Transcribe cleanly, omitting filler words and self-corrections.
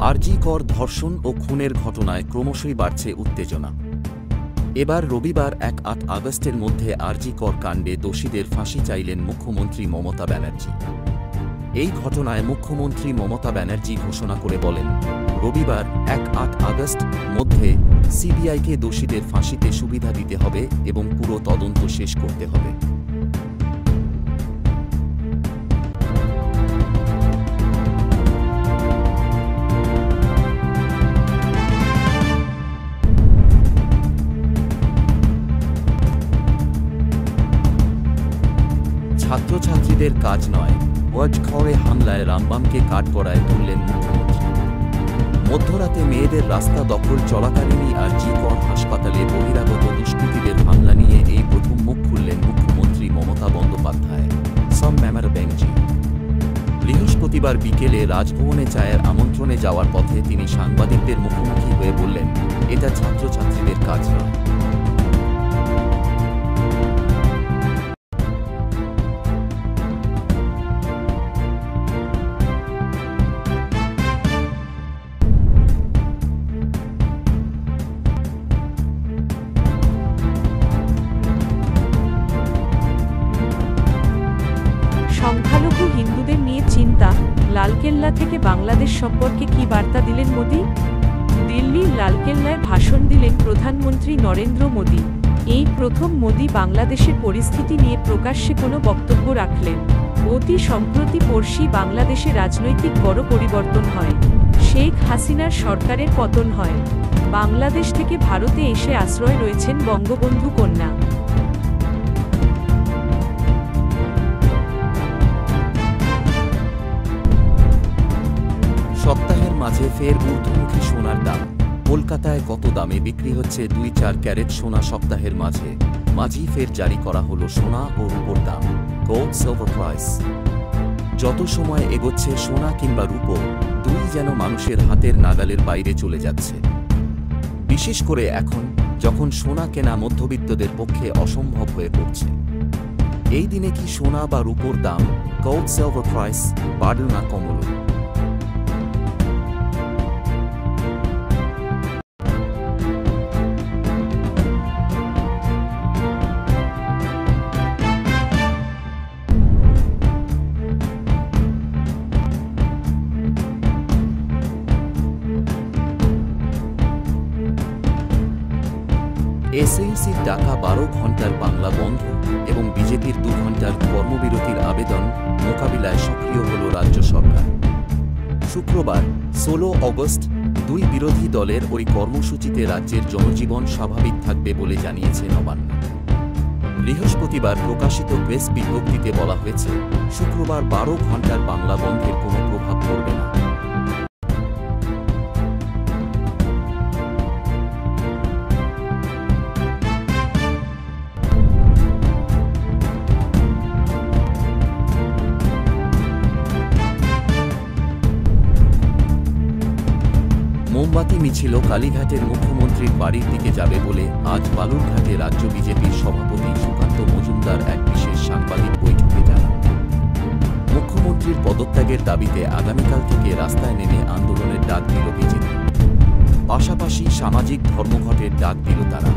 আরজি কর ধর্ষণ ও খুনের ঘটনায় ক্রমশই বাড়ছে উত্তেজনা। এবার রবিবার ১-৮ আগস্টের মধ্যে আরজি কর কাণ্ডে দোষীদের ফাঁসি চাইলেন মুখ্যমন্ত্রী মমতা ব্যানার্জি। এই ঘটনায় মুখ্যমন্ত্রী মমতা ব্যানার্জি ঘোষণা করে বলেন, রবিবার ১-৮ আগস্ট মধ্যে সিবিআইকে দোষীদের ফাঁসিতে সুবিধা দিতে হবে এবং পুরো তদন্ত শেষ করতে হবে। ছাত্রছাত্রীদের কাজ নয়, ওয়াজখড়ে হামলায় রামবামকে কাঠগড়ায় তুললেন মুখ্যমন্ত্রী। মধ্যরাতে মেয়েদের রাস্তা দখল চলাকালীনই আরজি কর হাসপাতালে বহিরাগত দুষ্কৃতীদের হামলা নিয়ে এই প্রথম মুখ খুললেন মুখ্যমন্ত্রী মমতা বন্দ্যোপাধ্যায়। বৃহস্পতিবার বিকেলে রাজভবনে চায়ের আমন্ত্রণে যাওয়ার পথে তিনি সাংবাদিকদের মুখোমুখি হয়ে বললেন, এটা ছাত্রছাত্রীদের কাজ নয়। সংখ্যালঘু হিন্দুদের নিয়ে চিন্তা, লালকেল্লা থেকে বাংলাদেশ সম্পর্কে কী বার্তা দিলেন মোদি? দিল্লির লালকেল্লায় ভাষণ দিলেন প্রধানমন্ত্রী নরেন্দ্র মোদি। এই প্রথম মোদি বাংলাদেশের পরিস্থিতি নিয়ে প্রকাশ্যে কোনো বক্তব্য রাখলেন। অতি সম্প্রতি পড়শি বাংলাদেশে রাজনৈতিক বড় পরিবর্তন হয়। শেখ হাসিনার সরকারের পতন হয়। বাংলাদেশ থেকে ভারতে এসে আশ্রয় রয়েছেন বঙ্গবন্ধু কন্যা। সপ্তাহের মাঝে ফের ঊর্ধ্বমুখী সোনার দাম। কলকাতায় কত দামে বিক্রি হচ্ছে ২-৪ ক্যারেট সোনা? সপ্তাহের মাঝেই ফের জারি করা হলো সোনা ও রূপোর দাম, গোল্ড সিলভার প্রাইস। যত সময় এগোচ্ছে সোনা কিংবা রূপো দুই যেন মানুষের হাতের নাগালের বাইরে চলে যাচ্ছে। বিশেষ করে এখন যখন সোনা কেনা মধ্যবিত্তদের পক্ষে অসম্ভব হয়ে পড়ছে। এই দিনে কি সোনা বা রূপোর দাম, গোল্ড সিলভার প্রাইস বাড়ল না কমল? এসএইসির ডাকা ১২ ঘণ্টার বাংলা বন্ধ এবং বিজেপির ২ ঘণ্টার কর্মবিরতির আবেদন মোকাবিলায় সক্রিয় হল রাজ্য সরকার। শুক্রবার ১৬ অগস্ট দুই বিরোধী দলের ওই কর্মসূচিতে রাজ্যের জনজীবন স্বাভাবিক থাকবে বলে জানিয়েছে নবান্ন। বৃহস্পতিবার প্রকাশিত প্রেস বিজ্ঞপ্তিতে বলা হয়েছে, শুক্রবার ১২ ঘণ্টার বাংলা বন্ধের কোনো প্রভাব পড়বে না। মোমবাতি মিছিল কালীঘাটের মুখ্যমন্ত্রীর বাড়ির দিকে যাবে বলে আজ বালুরঘাটে রাজ্য বিজেপির সভাপতি সুকান্ত মজুমদার এক বিশেষ সাংবাদিক বৈঠকে জানান। মুখ্যমন্ত্রীর পদত্যাগের দাবিতে আগামীকাল থেকে রাস্তায় নেমে আন্দোলনের ডাক দিল বিজেপি। পাশাপাশি সামাজিক ধর্মঘটের ডাক দিল তারা।